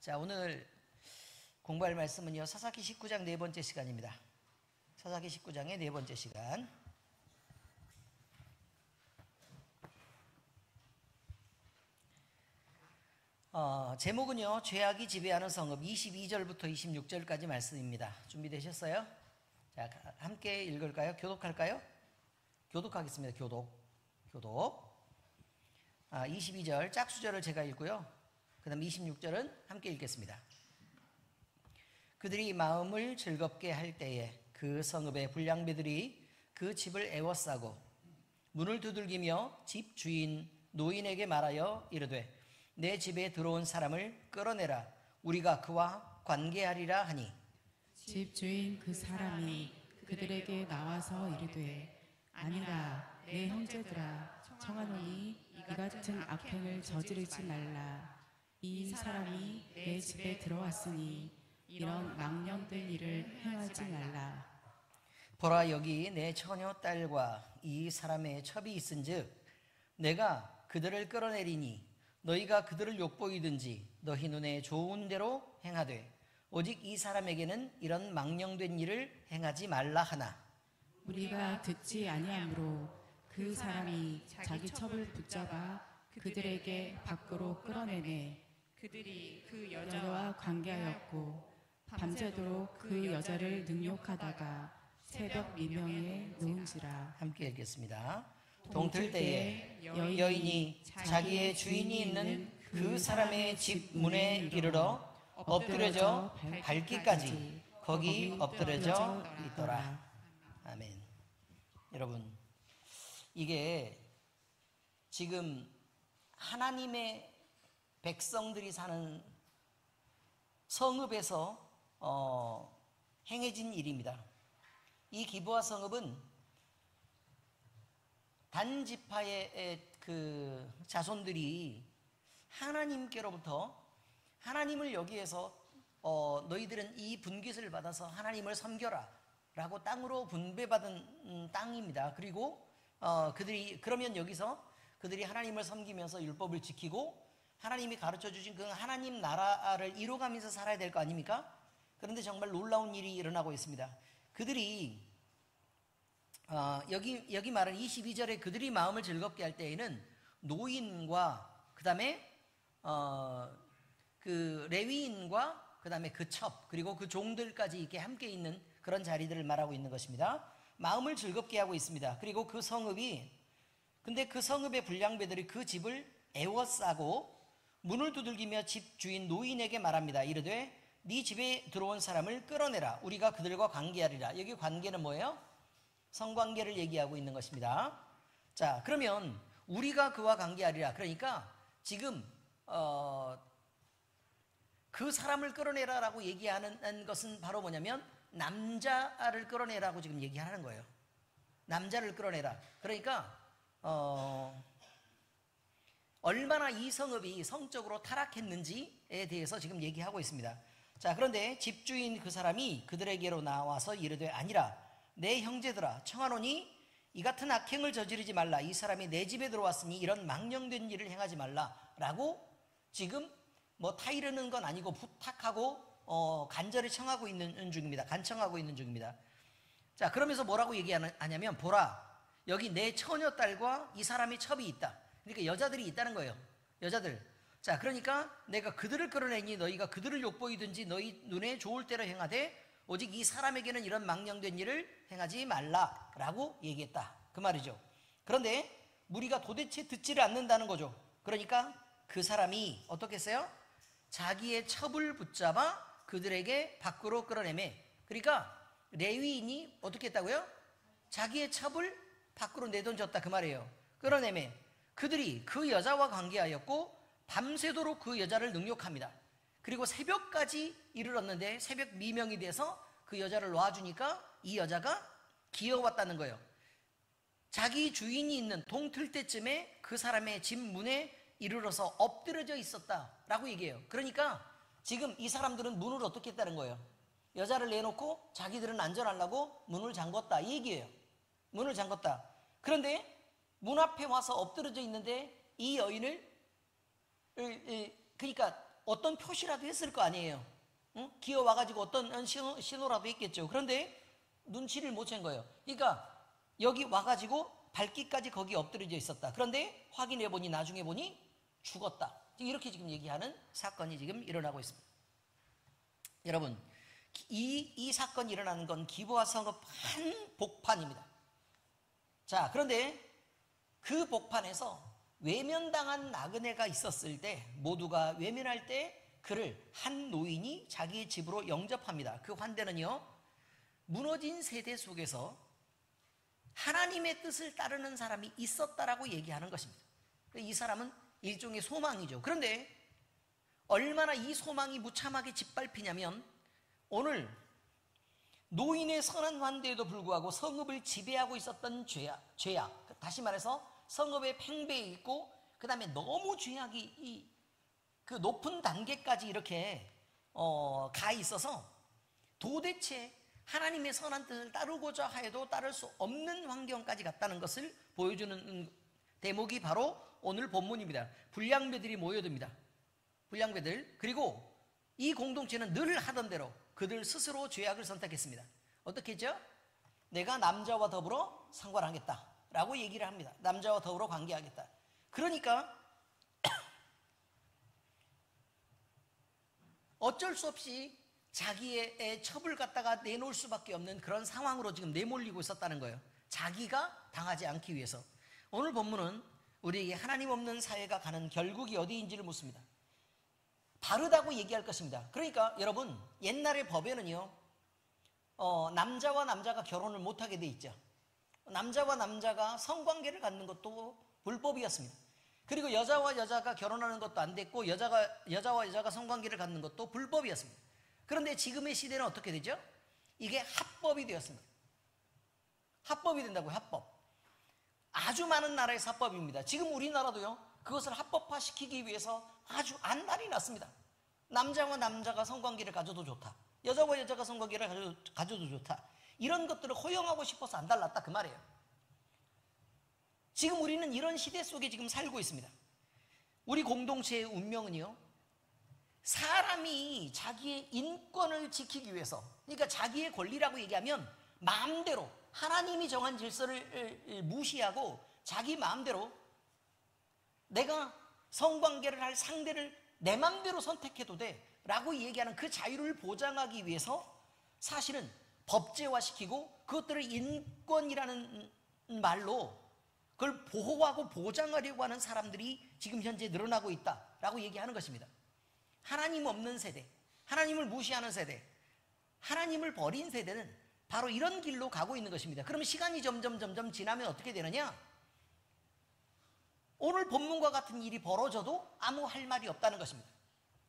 자, 오늘 공부할 말씀은요, 사사기 19장 네 번째 시간입니다. 사사기 19장의 네 번째 시간. 제목은요, 죄악이 지배하는 성읍 22절부터 26절까지 말씀입니다. 준비되셨어요? 자, 함께 읽을까요? 교독할까요? 교독하겠습니다. 교독. 22절 짝수절을 제가 읽고요. 그 다음 26절은 함께 읽겠습니다. 그들이 마음을 즐겁게 할 때에 그 성읍의 불량배들이 그 집을 애워싸고 문을 두들기며 집 주인 노인에게 말하여 이르되 내 집에 들어온 사람을 끌어내라. 우리가 그와 관계하리라 하니 집 주인 그 사람이 그들에게 나와서 이르되 아니라 내 형제들아 청하노니 이 같은 악행을 저지르지 말라. 이 사람이 내 집에 들어왔으니 이런 망령된 일을 행하지 말라. 보라, 여기 내 처녀 딸과 이 사람의 첩이 있은즉 내가 그들을 끌어내리니 너희가 그들을 욕보이든지 너희 눈에 좋은 대로 행하되 오직 이 사람에게는 이런 망령된 일을 행하지 말라 하나 우리가 듣지 아니하므로 그 사람이 자기 첩을 붙잡아 그들에게 밖으로 끌어내매 그들이 그 여자와 관계하였고 밤새도록 그 여자를 능욕하다가 새벽 미명에 누운지라. 함께 읽겠습니다. 동틀 때에 여인이 자기의 주인이 있는 그 사람의 집 문에 이르러 엎드려져 밟기까지 거기 엎드려져 있더라. 아멘. 여러분, 이게 지금 하나님의 백성들이 사는 성읍에서 행해진 일입니다. 이 기브아 성읍은 단 지파의 그 자손들이 하나님께로부터 하나님을 여기에서 너희들은 이 분깃을 받아서 하나님을 섬겨라 라고 땅으로 분배받은 땅입니다. 그리고 그들이 그러면 여기서 그들이 하나님을 섬기면서 율법을 지키고 하나님이 가르쳐 주신 그 하나님 나라를 이루어가면서 살아야 될 거 아닙니까? 그런데 정말 놀라운 일이 일어나고 있습니다. 그들이 여기 말은 22절에 그들이 마음을 즐겁게 할 때에는 노인과 그 다음에 그 레위인과 그 다음에 그 첩 그리고 그 종들까지 이렇게 함께 있는 그런 자리들을 말하고 있는 것입니다. 마음을 즐겁게 하고 있습니다. 그리고 그 성읍이 근데 그 성읍의 불량배들이 그 집을 애워싸고 문을 두들기며 집 주인 노인에게 말합니다. 이르되 네 집에 들어온 사람을 끌어내라. 우리가 그들과 관계하리라. 여기 관계는 뭐예요? 성관계를 얘기하고 있는 것입니다. 자, 그러면 우리가 그와 관계하리라. 그러니까 지금 그 사람을 끌어내라라고 얘기하는 것은 바로 뭐냐면 남자를 끌어내라고 지금 얘기하는 거예요. 남자를 끌어내라. 그러니까 얼마나 이 성읍이 성적으로 타락했는지에 대해서 지금 얘기하고 있습니다. 자, 그런데 집주인 그 사람이 그들에게로 나와서 이르되 아니라 내 형제들아 청하노니 이 같은 악행을 저지르지 말라. 이 사람이 내 집에 들어왔으니 이런 망령된 일을 행하지 말라 라고 지금 뭐 타이르는 건 아니고 부탁하고 간절히 청하고 있는 중입니다. 간청하고 있는 중입니다. 자, 그러면서 뭐라고 얘기하냐면 보라, 여기 내 처녀 딸과 이 사람의 첩이 있다. 그러니까 여자들이 있다는 거예요. 여자들. 자, 그러니까 내가 그들을 끌어내니 너희가 그들을 욕보이든지 너희 눈에 좋을 대로 행하되 오직 이 사람에게는 이런 망령된 일을 행하지 말라라고 얘기했다. 그 말이죠. 그런데 우리가 도대체 듣지를 않는다는 거죠. 그러니까 그 사람이 어떻게 했어요? 자기의 첩을 붙잡아 그들에게 밖으로 끌어내매. 그러니까 레위인이 어떻게 했다고요? 자기의 첩을 밖으로 내던졌다. 그 말이에요. 끌어내매. 그들이 그 여자와 관계하였고 밤새도록 그 여자를 능욕합니다. 그리고 새벽까지 이르렀는데 새벽 미명이 돼서 그 여자를 놔주니까 이 여자가 기어왔다는 거예요. 자기 주인이 있는 동틀 때쯤에 그 사람의 집 문에 이르러서 엎드려져 있었다라고 얘기해요. 그러니까 지금 이 사람들은 문을 어떻게 했다는 거예요? 여자를 내놓고 자기들은 안전하려고 문을 잠궜다 이 얘기예요. 문을 잠궜다. 그런데 문 앞에 와서 엎드려져 있는데 이 여인을 그러니까 어떤 표시라도 했을 거 아니에요. 응? 기어와가지고 어떤 신호라도 했겠죠. 그런데 눈치를 못 챈 거예요. 그러니까 여기 와가지고 발기까지 거기 엎드려져 있었다. 그런데 확인해 보니 나중에 보니 죽었다. 이렇게 지금 얘기하는 사건이 지금 일어나고 있습니다. 여러분, 이 사건이 일어나는 건 기부와 성읍 한복판입니다. 자, 그런데 그 복판에서 외면당한 나그네가 있었을 때, 모두가 외면할 때 그를 한 노인이 자기의 집으로 영접합니다. 그 환대는요, 무너진 세대 속에서 하나님의 뜻을 따르는 사람이 있었다라고 얘기하는 것입니다. 이 사람은 일종의 소망이죠. 그런데 얼마나 이 소망이 무참하게 짓밟히냐면, 오늘 노인의 선한 환대에도 불구하고 성읍을 지배하고 있었던 죄악, 다시 말해서 성읍의 팽배해 있고, 그 다음에 너무 죄악이 그 높은 단계까지 이렇게 가 있어서 도대체 하나님의 선한 뜻을 따르고자 해도 따를 수 없는 환경까지 갔다는 것을 보여주는 대목이 바로 오늘 본문입니다. 불량배들이 모여듭니다. 불량배들. 그리고 이 공동체는 늘 하던 대로 그들 스스로 죄악을 선택했습니다. 어떻게 했죠? 내가 남자와 더불어 상관하겠다 라고 얘기를 합니다. 남자와 더불어 관계하겠다. 그러니까 어쩔 수 없이 자기의 첩을 갖다가 내놓을 수밖에 없는 그런 상황으로 지금 내몰리고 있었다는 거예요. 자기가 당하지 않기 위해서. 오늘 본문은 우리에게 하나님 없는 사회가 가는 결국이 어디인지를 묻습니다. 바르다고 얘기할 것입니다. 그러니까 여러분, 옛날의 법에는요, 남자와 남자가 결혼을 못하게 돼 있죠. 남자와 남자가 성관계를 갖는 것도 불법이었습니다. 그리고 여자와 여자가 결혼하는 것도 안 됐고, 여자와 여자가 성관계를 갖는 것도 불법이었습니다. 그런데 지금의 시대는 어떻게 되죠? 이게 합법이 되었습니다. 합법이 된다고요. 합법. 아주 많은 나라에서 합법입니다. 지금 우리나라도요, 그것을 합법화시키기 위해서 아주 안달이 났습니다. 남자와 남자가 성관계를 가져도 좋다, 여자와 여자가 성관계를 가져도 좋다, 이런 것들을 허용하고 싶어서 안달났다, 그 말이에요. 지금 우리는 이런 시대 속에 지금 살고 있습니다. 우리 공동체의 운명은요, 사람이 자기의 인권을 지키기 위해서, 그러니까 자기의 권리라고 얘기하면 마음대로 하나님이 정한 질서를 무시하고 자기 마음대로 내가 성관계를 할 상대를 내 마음대로 선택해도 돼 라고 얘기하는 그 자유를 보장하기 위해서 사실은 법제화시키고 그것들을 인권이라는 말로 그걸 보호하고 보장하려고 하는 사람들이 지금 현재 늘어나고 있다라고 얘기하는 것입니다. 하나님 없는 세대, 하나님을 무시하는 세대, 하나님을 버린 세대는 바로 이런 길로 가고 있는 것입니다. 그러면 시간이 점점 지나면 어떻게 되느냐? 오늘 본문과 같은 일이 벌어져도 아무 할 말이 없다는 것입니다.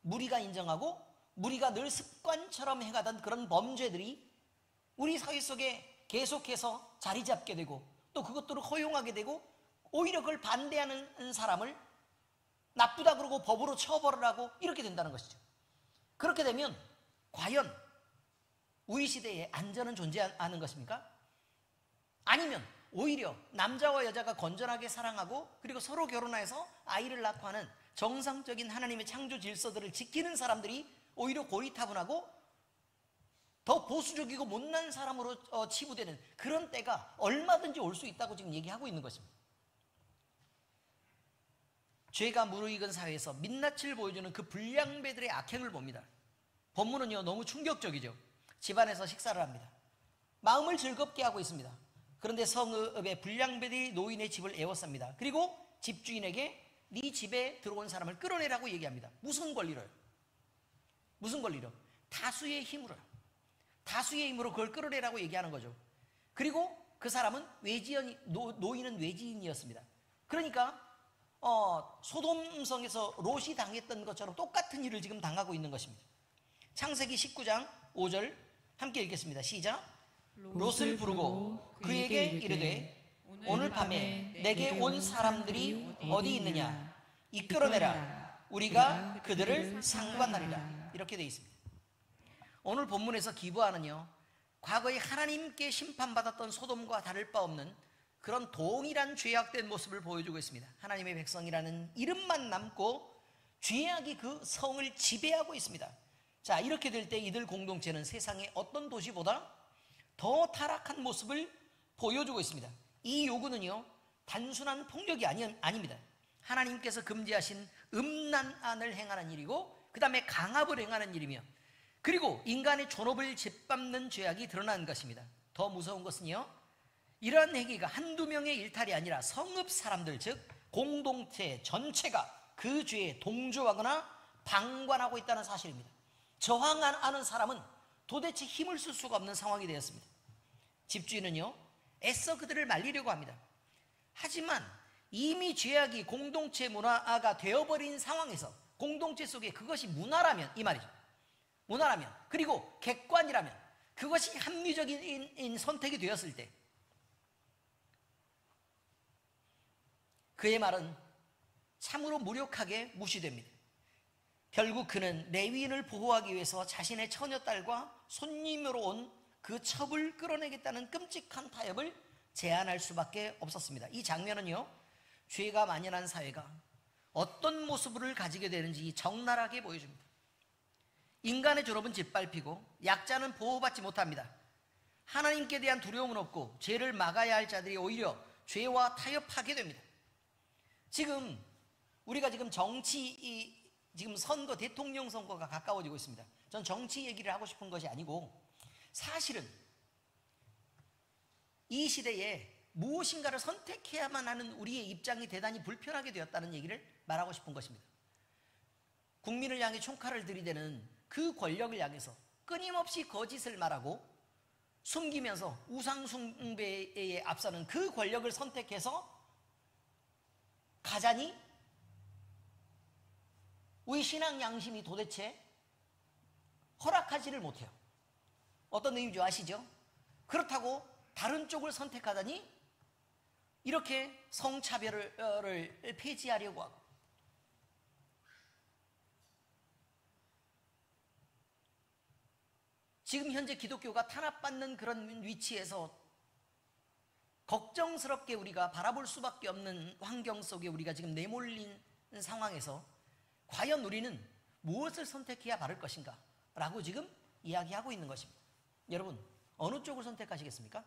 무리가 인정하고 무리가 늘 습관처럼 해가던 그런 범죄들이 우리 사회 속에 계속해서 자리 잡게 되고, 또 그것들을 허용하게 되고, 오히려 그걸 반대하는 사람을 나쁘다 그러고 법으로 처벌을 하고 이렇게 된다는 것이죠. 그렇게 되면 과연 우리 시대에 안전은 존재하는 것입니까? 아니면 오히려 남자와 여자가 건전하게 사랑하고 그리고 서로 결혼해서 아이를 낳고 하는 정상적인 하나님의 창조 질서들을 지키는 사람들이 오히려 고리타분하고 더 보수적이고 못난 사람으로 치부되는 그런 때가 얼마든지 올 수 있다고 지금 얘기하고 있는 것입니다. 죄가 무르익은 사회에서 민낯을 보여주는 그 불량배들의 악행을 봅니다. 본문은요, 너무 충격적이죠. 집안에서 식사를 합니다. 마음을 즐겁게 하고 있습니다. 그런데 성읍의 불량배들이 노인의 집을 에워쌉니다. 그리고 집주인에게 네 집에 들어온 사람을 끌어내라고 얘기합니다. 무슨 권리로요? 무슨 권리로? 다수의 힘으로요. 다수의 힘으로 그걸 끌어내라고 얘기하는 거죠. 그리고 그 사람은 노인은 외지인이었습니다. 그러니까 소돔성에서 롯이 당했던 것처럼 똑같은 일을 지금 당하고 있는 것입니다. 창세기 19장 5절 함께 읽겠습니다. 시작. 롯을 부르고 그에게 이르되 오늘 밤에 내게 온 사람들이 어디 있느냐? 이끌어내라. 우리가 그들을 상관하리라. 이렇게 되어 있습니다. 오늘 본문에서 기브아는요, 과거에 하나님께 심판받았던 소돔과 다를 바 없는 그런 동일한 죄악된 모습을 보여주고 있습니다. 하나님의 백성이라는 이름만 남고 죄악이 그 성을 지배하고 있습니다. 자, 이렇게 될 때 이들 공동체는 세상의 어떤 도시보다 더 타락한 모습을 보여주고 있습니다. 이 요구는요, 단순한 폭력이 아닙니다. 하나님께서 금지하신 음란안을 행하는 일이고, 그 다음에 강압을 행하는 일이며, 그리고 인간의 존엄을 짓밟는 죄악이 드러나는 것입니다. 더 무서운 것은요, 이러한 행위가 한두 명의 일탈이 아니라 성읍 사람들, 즉 공동체 전체가 그 죄에 동조하거나 방관하고 있다는 사실입니다. 저항하는 사람은 도대체 힘을 쓸 수가 없는 상황이 되었습니다. 집주인은요, 애써 그들을 말리려고 합니다. 하지만 이미 죄악이 공동체 문화가 되어버린 상황에서, 공동체 속에 그것이 문화라면, 이 말이죠. 문화라면, 그리고 객관이라면, 그것이 합리적인 선택이 되었을 때 그의 말은 참으로 무력하게 무시됩니다. 결국 그는 레위인을 보호하기 위해서 자신의 처녀딸과 손님으로 온 그 첩을 끌어내겠다는 끔찍한 타협을 제안할 수밖에 없었습니다. 이 장면은요, 죄가 만연한 사회가 어떤 모습을 가지게 되는지 적나라하게 보여줍니다. 인간의 존엄은 짓밟히고 약자는 보호받지 못합니다. 하나님께 대한 두려움은 없고 죄를 막아야 할 자들이 오히려 죄와 타협하게 됩니다. 지금 우리가 지금 지금 선거, 대통령 선거가 가까워지고 있습니다. 전 정치 얘기를 하고 싶은 것이 아니고, 사실은 이 시대에 무엇인가를 선택해야만 하는 우리의 입장이 대단히 불편하게 되었다는 얘기를 말하고 싶은 것입니다. 국민을 향해 총칼을 들이대는 그 권력을 향해서 끊임없이 거짓을 말하고 숨기면서 우상숭배에 앞서는 그 권력을 선택해서 가자니 우리 신앙 양심이 도대체 허락하지를 못해요. 어떤 의미인지 아시죠? 그렇다고 다른 쪽을 선택하다니 이렇게 성차별을 폐지하려고 하고, 지금 현재 기독교가 탄압받는 그런 위치에서 걱정스럽게 우리가 바라볼 수밖에 없는 환경 속에 우리가 지금 내몰린 상황에서 과연 우리는 무엇을 선택해야 바를 것인가 라고 지금 이야기하고 있는 것입니다. 여러분, 어느 쪽을 선택하시겠습니까?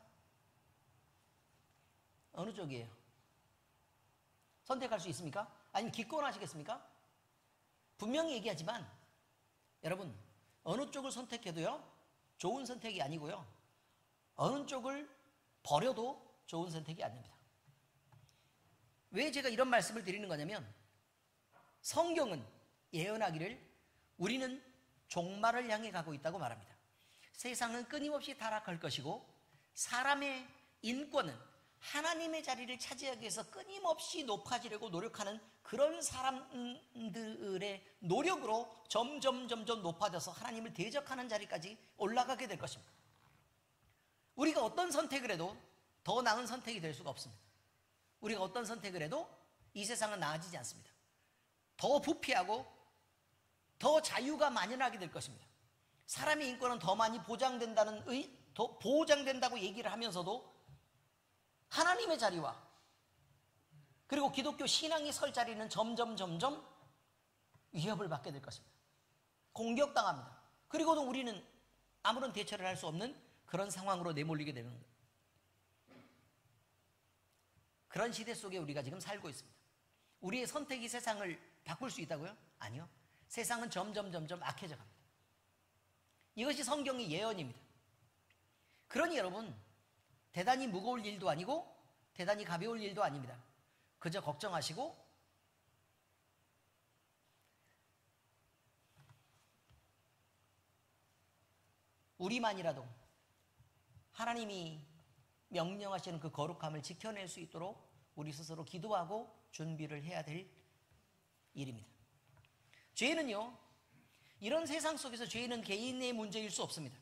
어느 쪽이에요? 선택할 수 있습니까? 아니면 기권하시겠습니까? 분명히 얘기하지만 여러분, 어느 쪽을 선택해도요, 좋은 선택이 아니고요, 어느 쪽을 버려도 좋은 선택이 아닙니다. 왜 제가 이런 말씀을 드리는 거냐면, 성경은 예언하기를 우리는 종말을 향해 가고 있다고 말합니다. 세상은 끊임없이 타락할 것이고, 사람의 인권은 하나님의 자리를 차지하기 위해서 끊임없이 높아지려고 노력하는 그런 사람들의 노력으로 점점 높아져서 하나님을 대적하는 자리까지 올라가게 될 것입니다. 우리가 어떤 선택을 해도 더 나은 선택이 될 수가 없습니다. 우리가 어떤 선택을 해도 이 세상은 나아지지 않습니다. 더 부패하고 더 자유가 만연하게 될 것입니다. 사람의 인권은 더 많이 더 보장된다고 얘기를 하면서도 하나님의 자리와 그리고 기독교 신앙이 설 자리는 점점 위협을 받게 될 것입니다. 공격당합니다. 그리고도 우리는 아무런 대처를 할 수 없는 그런 상황으로 내몰리게 되는 거예요. 그런 시대 속에 우리가 지금 살고 있습니다. 우리의 선택이 세상을 바꿀 수 있다고요? 아니요. 세상은 점점 악해져 갑니다. 이것이 성경의 예언입니다. 그러니 여러분, 대단히 무거울 일도 아니고 대단히 가벼울 일도 아닙니다. 그저 걱정하시고 우리만이라도 하나님이 명령하시는 그 거룩함을 지켜낼 수 있도록 우리 스스로 기도하고 준비를 해야 될 일입니다. 죄는요, 이런 세상 속에서 죄는 개인의 문제일 수 없습니다.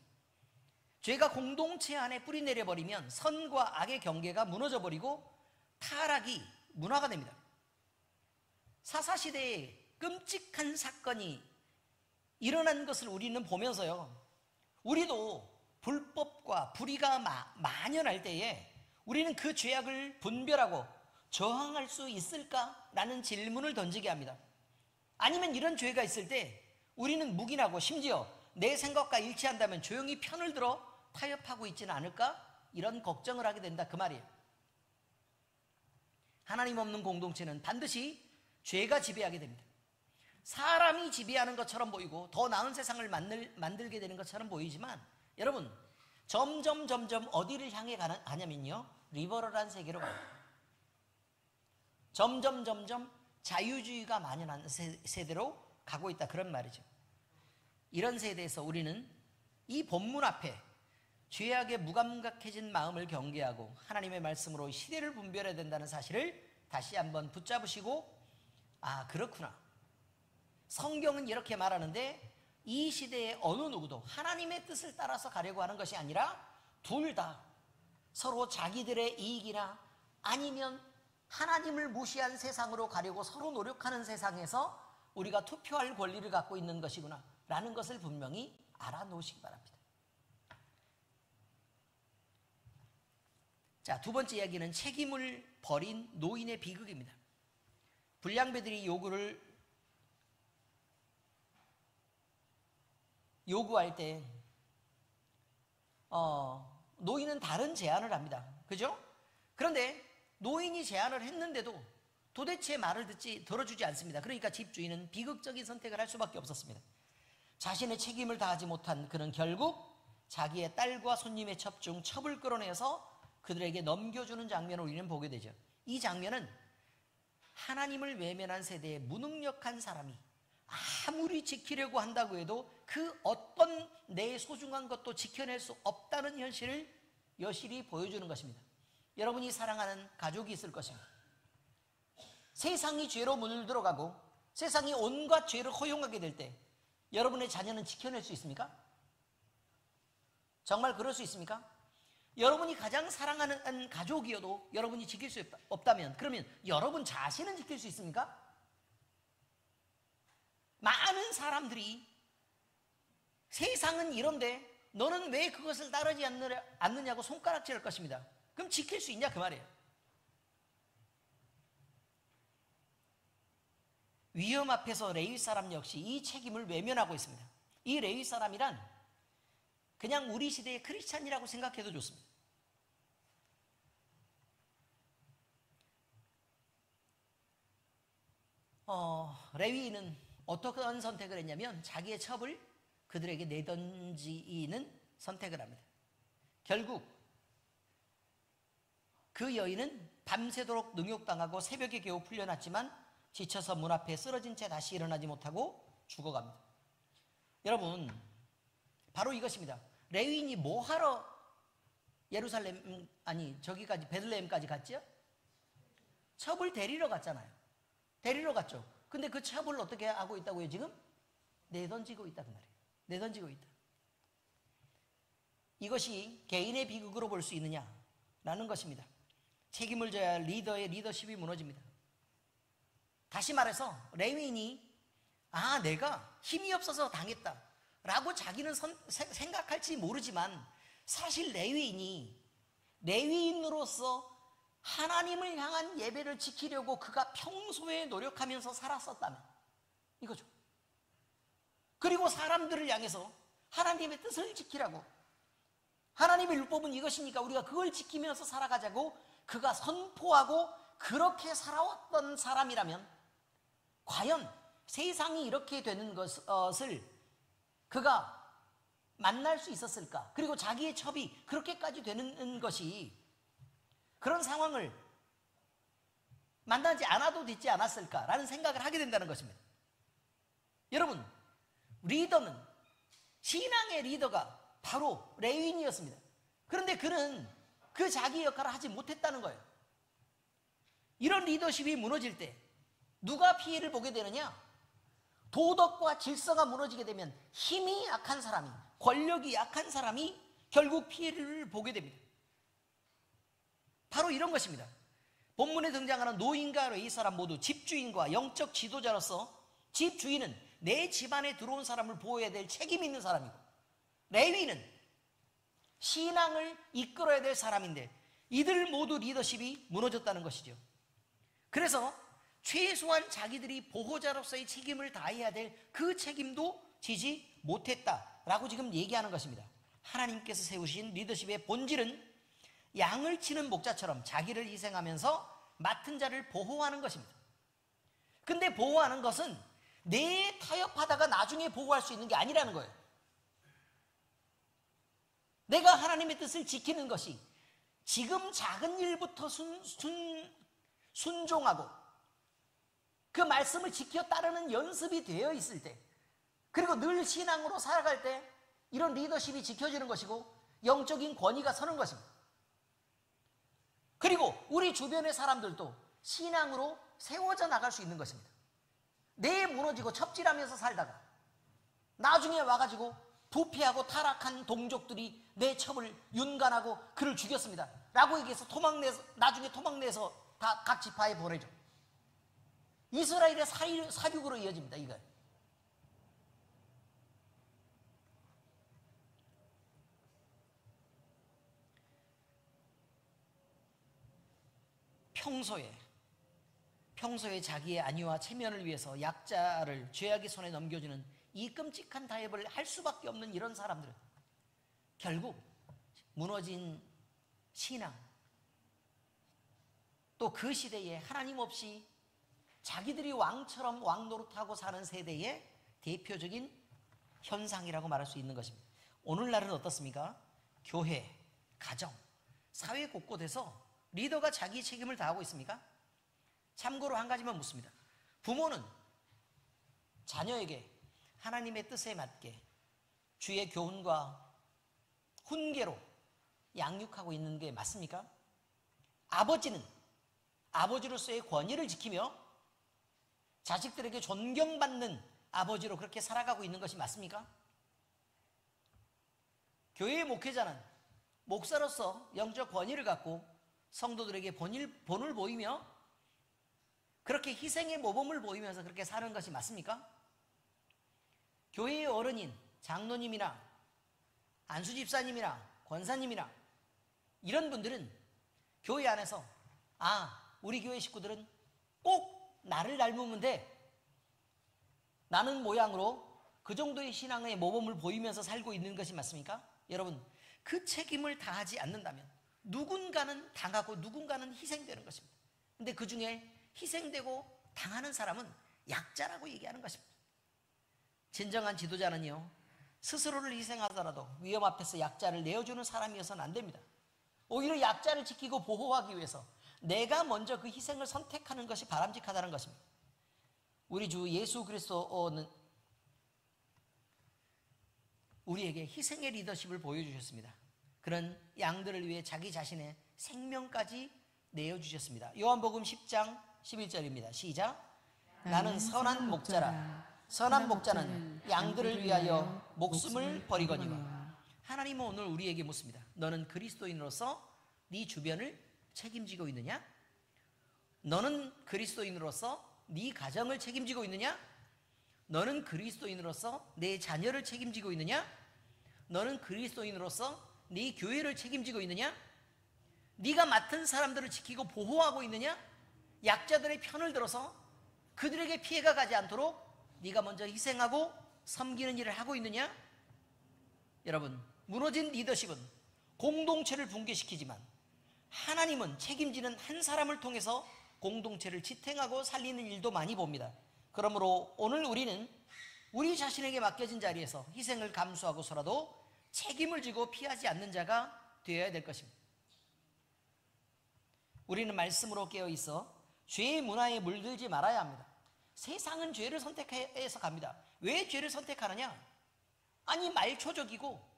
죄가 공동체 안에 뿌리 내려버리면 선과 악의 경계가 무너져버리고 타락이 문화가 됩니다. 사사시대에 끔찍한 사건이 일어난 것을 우리는 보면서요, 우리도 불법과 불의가 만연할 때에 우리는 그 죄악을 분별하고 저항할 수 있을까라는 질문을 던지게 합니다. 아니면 이런 죄가 있을 때 우리는 묵인하고 심지어 내 생각과 일치한다면 조용히 편을 들어 타협하고 있지는 않을까? 이런 걱정을 하게 된다 그 말이에요. 하나님 없는 공동체는 반드시 죄가 지배하게 됩니다. 사람이 지배하는 것처럼 보이고 더 나은 세상을 만들게 되는 것처럼 보이지만 여러분 점점 어디를 향해 가냐면요 리버럴한 세계로 가요. 점점 자유주의가 만연한 세대로 가고 있다 그런 말이죠. 이런 세대에서 우리는 이 본문 앞에 죄악에 무감각해진 마음을 경계하고 하나님의 말씀으로 시대를 분별해야 된다는 사실을 다시 한번 붙잡으시고 아 그렇구나 성경은 이렇게 말하는데 이 시대의 어느 누구도 하나님의 뜻을 따라서 가려고 하는 것이 아니라 둘 다 서로 자기들의 이익이나 아니면 하나님을 무시한 세상으로 가려고 서로 노력하는 세상에서 우리가 투표할 권리를 갖고 있는 것이구나 라는 것을 분명히 알아놓으시기 바랍니다. 자, 두 번째 이야기는 책임을 버린 노인의 비극입니다. 불량배들이 요구할 때 노인은 다른 제안을 합니다. 그죠? 그런데 노인이 제안을 했는데도 도대체 말을 들어주지 않습니다. 그러니까 집주인은 비극적인 선택을 할 수밖에 없었습니다. 자신의 책임을 다하지 못한 그는 결국 자기의 딸과 손님의 첩을 끌어내서 그들에게 넘겨주는 장면을 우리는 보게 되죠. 이 장면은 하나님을 외면한 세대의 무능력한 사람이 아무리 지키려고 한다고 해도 그 어떤 내 소중한 것도 지켜낼 수 없다는 현실을 여실히 보여주는 것입니다. 여러분이 사랑하는 가족이 있을 것입니다. 세상이 죄로 물들어가고 세상이 온갖 죄를 허용하게 될 때 여러분의 자녀는 지켜낼 수 있습니까? 정말 그럴 수 있습니까? 여러분이 가장 사랑하는 가족이어도 여러분이 지킬 수 없다면 그러면 여러분 자신은 지킬 수 있습니까? 많은 사람들이 세상은 이런데 너는 왜 그것을 따르지 않느냐고 손가락질할 것입니다. 그럼 지킬 수 있냐 그 말이에요. 위험 앞에서 레위 사람 역시 이 책임을 외면하고 있습니다. 이 레위 사람이란 그냥 우리 시대의 크리스찬이라고 생각해도 좋습니다. 레위인은 어떤 선택을 했냐면 자기의 첩을 그들에게 내던지는 선택을 합니다. 결국 그 여인은 밤새도록 능욕당하고 새벽에 겨우 풀려났지만 지쳐서 문 앞에 쓰러진 채 다시 일어나지 못하고 죽어갑니다. 여러분 바로 이것입니다. 레위인이 뭐하러 예루살렘 저기까지 베들레헴까지 갔죠? 첩을 데리러 갔잖아요. 데리러 갔죠. 근데 그 첩을 어떻게 하고 있다고요? 지금 내던지고 있다 그 말이에요. 내던지고 있다. 이것이 개인의 비극으로 볼 수 있느냐라는 것입니다. 책임을 져야 할 리더의 리더십이 무너집니다. 다시 말해서 레위인이 내가 힘이 없어서 당했다 라고 자기는 생각할지 모르지만 사실 레위인으로서 하나님을 향한 예배를 지키려고 그가 평소에 노력하면서 살았었다면 이거죠. 그리고 사람들을 향해서 하나님의 뜻을 지키라고 하나님의 율법은 이것이니까 우리가 그걸 지키면서 살아가자고 그가 선포하고 그렇게 살아왔던 사람이라면 과연 세상이 이렇게 되는 것을 그가 만날 수 있었을까? 그리고 자기의 첩이 그렇게까지 되는 것이 그런 상황을 만나지 않아도 되지 않았을까라는 생각을 하게 된다는 것입니다. 여러분, 리더는 신앙의 리더가 바로 레위인이었습니다. 그런데 그는 그 자기 역할을 하지 못했다는 거예요. 이런 리더십이 무너질 때 누가 피해를 보게 되느냐? 도덕과 질서가 무너지게 되면 힘이 약한 사람이, 권력이 약한 사람이 결국 피해를 보게 됩니다. 바로 이런 것입니다. 본문에 등장하는 노인과 레위 사람 모두 집주인과 영적 지도자로서 집주인은 내 집안에 들어온 사람을 보호해야 될 책임 있는 사람이고 레위는 신앙을 이끌어야 될 사람인데 이들 모두 리더십이 무너졌다는 것이죠. 그래서 최소한 자기들이 보호자로서의 책임을 다해야 될 그 책임도 지지 못했다라고 지금 얘기하는 것입니다. 하나님께서 세우신 리더십의 본질은 양을 치는 목자처럼 자기를 희생하면서 맡은 자를 보호하는 것입니다. 근데 보호하는 것은 내 타협하다가 나중에 보호할 수 있는 게 아니라는 거예요. 내가 하나님의 뜻을 지키는 것이 지금 작은 일부터 순종하고 그 말씀을 지켜 따르는 연습이 되어 있을 때, 그리고 늘 신앙으로 살아갈 때 이런 리더십이 지켜지는 것이고 영적인 권위가 서는 것입니다. 그리고 우리 주변의 사람들도 신앙으로 세워져 나갈 수 있는 것입니다. 내 무너지고 첩질하면서 살다가 나중에 와가지고 부패하고 타락한 동족들이 내 첩을 윤관하고 그를 죽였습니다 라고 얘기해서 나중에 토막내서 다 각 지파에 보내죠. 이스라엘의 사륙으로 이어집니다. 이거 평소에 자기의 안위와 체면을 위해서 약자를 죄악의 손에 넘겨주는 이 끔찍한 타협을 할 수밖에 없는 이런 사람들은 결국 무너진 신앙, 또 그 시대에 하나님 없이 자기들이 왕처럼 왕노릇하고 사는 세대의 대표적인 현상이라고 말할 수 있는 것입니다. 오늘날은 어떻습니까? 교회, 가정, 사회 곳곳에서 리더가 자기 책임을 다하고 있습니까? 참고로 한 가지만 묻습니다. 부모는 자녀에게 하나님의 뜻에 맞게 주의 교훈과 훈계로 양육하고 있는 게 맞습니까? 아버지는 아버지로서의 권위를 지키며 자식들에게 존경받는 아버지로 그렇게 살아가고 있는 것이 맞습니까? 교회의 목회자는 목사로서 영적 권위를 갖고 성도들에게 본을 보이며 그렇게 희생의 모범을 보이면서 그렇게 사는 것이 맞습니까? 교회의 어른인 장로님이나 안수집사님이나 권사님이나 이런 분들은 교회 안에서 우리 교회 식구들은 꼭 나를 닮으면 돼, 나는 모양으로 그 정도의 신앙의 모범을 보이면서 살고 있는 것이 맞습니까? 여러분, 그 책임을 다하지 않는다면 누군가는 당하고 누군가는 희생되는 것입니다. 근데 그 중에 희생되고 당하는 사람은 약자라고 얘기하는 것입니다. 진정한 지도자는요, 스스로를 희생하더라도 위험 앞에서 약자를 내어주는 사람이어서는 안 됩니다. 오히려 약자를 지키고 보호하기 위해서 내가 먼저 그 희생을 선택하는 것이 바람직하다는 것입니다. 우리 주 예수 그리스도는 우리에게 희생의 리더십을 보여주셨습니다. 그런 양들을 위해 자기 자신의 생명까지 내어주셨습니다. 요한복음 10장 11절입니다. 시작. 나는 선한 목자라. 선한 목자는 양들을 위하여 목숨을 버리거니와. 하나님은 오늘 우리에게 묻습니다. 너는 그리스도인으로서 네 주변을 책임지고 있느냐? 너는 그리스도인으로서 네 가정을 책임지고 있느냐? 너는 그리스도인으로서 내 자녀를 책임지고 있느냐? 너는 그리스도인으로서 네 교회를 책임지고 있느냐? 네가 맡은 사람들을 지키고 보호하고 있느냐? 약자들의 편을 들어서 그들에게 피해가 가지 않도록 네가 먼저 희생하고 섬기는 일을 하고 있느냐? 여러분, 무너진 리더십은 공동체를 붕괴시키지만 하나님은 책임지는 한 사람을 통해서 공동체를 지탱하고 살리는 일도 많이 봅니다. 그러므로 오늘 우리는 우리 자신에게 맡겨진 자리에서 희생을 감수하고서라도 책임을 지고 피하지 않는 자가 되어야 될 것입니다. 우리는 말씀으로 깨어 있어 죄의 문화에 물들지 말아야 합니다. 세상은 죄를 선택해서 갑니다. 왜 죄를 선택하느냐? 아니, 말초적이고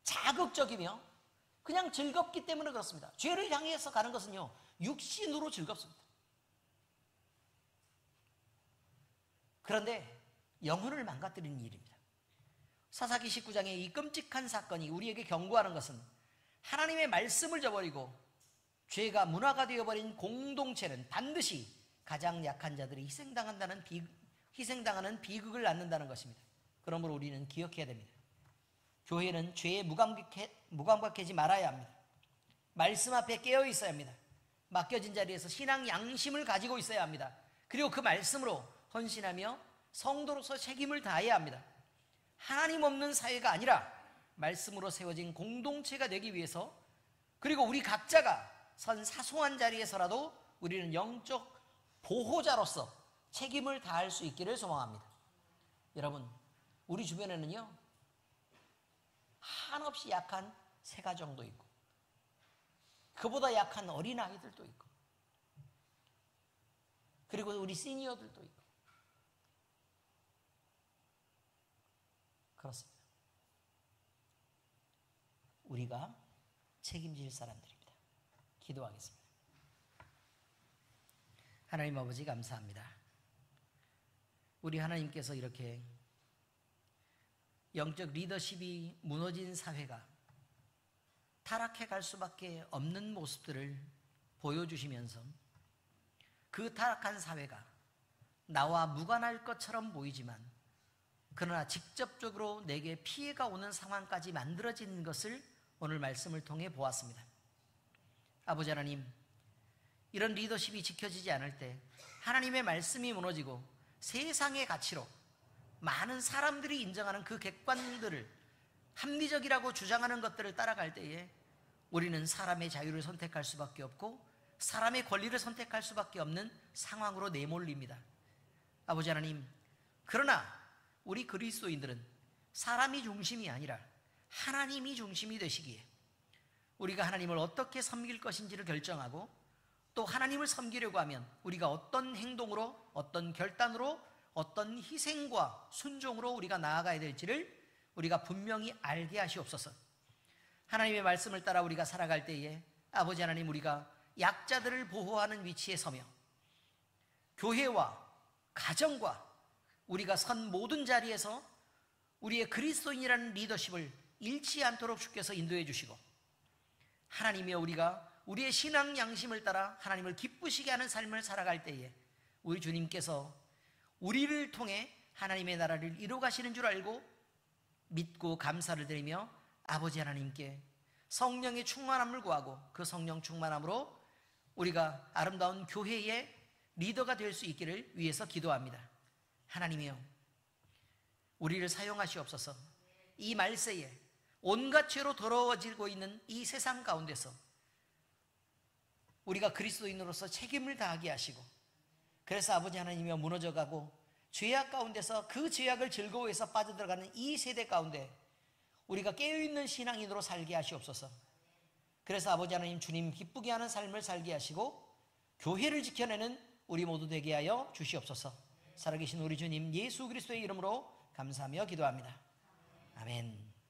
자극적이며 그냥 즐겁기 때문에 그렇습니다. 죄를 향해서 가는 것은요, 육신으로 즐겁습니다. 그런데 영혼을 망가뜨리는 일입니다. 사사기 19장의 이 끔찍한 사건이 우리에게 경고하는 것은 하나님의 말씀을 저버리고 죄가 문화가 되어버린 공동체는 반드시 가장 약한 자들이 희생당하는 비극을 낳는다는 것입니다. 그러므로 우리는 기억해야 됩니다. 교회는 죄에 무감각해지 말아야 합니다. 말씀 앞에 깨어 있어야 합니다. 맡겨진 자리에서 신앙 양심을 가지고 있어야 합니다. 그리고 그 말씀으로 헌신하며 성도로서 책임을 다해야 합니다. 하나님 없는 사회가 아니라 말씀으로 세워진 공동체가 되기 위해서, 그리고 우리 각자가 선 사소한 자리에서라도 우리는 영적 보호자로서 책임을 다할 수 있기를 소망합니다. 여러분, 우리 주변에는요, 한없이 약한 새가정도 있고 그보다 약한 어린아이들도 있고, 그리고 우리 시니어들도 있고 그렇습니다. 우리가 책임질 사람들입니다. 기도하겠습니다. 하나님 아버지, 감사합니다. 우리 하나님께서 이렇게 영적 리더십이 무너진 사회가 타락해 갈 수밖에 없는 모습들을 보여주시면서 그 타락한 사회가 나와 무관할 것처럼 보이지만 그러나 직접적으로 내게 피해가 오는 상황까지 만들어진 것을 오늘 말씀을 통해 보았습니다. 아버지 하나님, 이런 리더십이 지켜지지 않을 때 하나님의 말씀이 무너지고 세상의 가치로 많은 사람들이 인정하는 그 객관들을, 합리적이라고 주장하는 것들을 따라갈 때에 우리는 사람의 자유를 선택할 수밖에 없고 사람의 권리를 선택할 수밖에 없는 상황으로 내몰립니다. 아버지 하나님, 그러나 우리 그리스도인들은 사람이 중심이 아니라 하나님이 중심이 되시기에 우리가 하나님을 어떻게 섬길 것인지를 결정하고, 또 하나님을 섬기려고 하면 우리가 어떤 행동으로, 어떤 결단으로, 어떤 희생과 순종으로 우리가 나아가야 될지를 우리가 분명히 알게 하시옵소서. 하나님의 말씀을 따라 우리가 살아갈 때에 아버지 하나님, 우리가 약자들을 보호하는 위치에 서며 교회와 가정과 우리가 선 모든 자리에서 우리의 그리스도인이라는 리더십을 잃지 않도록 주께서 인도해 주시고, 하나님이여, 우리가 우리의 신앙 양심을 따라 하나님을 기쁘시게 하는 삶을 살아갈 때에 우리 주님께서 우리를 통해 하나님의 나라를 이루어 가시는 줄 알고 믿고 감사를 드리며 아버지 하나님께 성령의 충만함을 구하고 그 성령 충만함으로 우리가 아름다운 교회의 리더가 될 수 있기를 위해서 기도합니다. 하나님이여, 우리를 사용하시옵소서. 이 말세에 온갖 죄로 더러워지고 있는 이 세상 가운데서 우리가 그리스도인으로서 책임을 다하게 하시고, 그래서 아버지 하나님이여, 무너져가고 죄악 가운데서 그 죄악을 즐거워해서 빠져들어가는 이 세대 가운데 우리가 깨어있는 신앙인으로 살게 하시옵소서. 그래서 아버지 하나님, 주님 기쁘게 하는 삶을 살게 하시고 교회를 지켜내는 우리 모두 되게 하여 주시옵소서. 살아계신 우리 주님 예수 그리스도의 이름으로 감사하며 기도합니다. 아멘.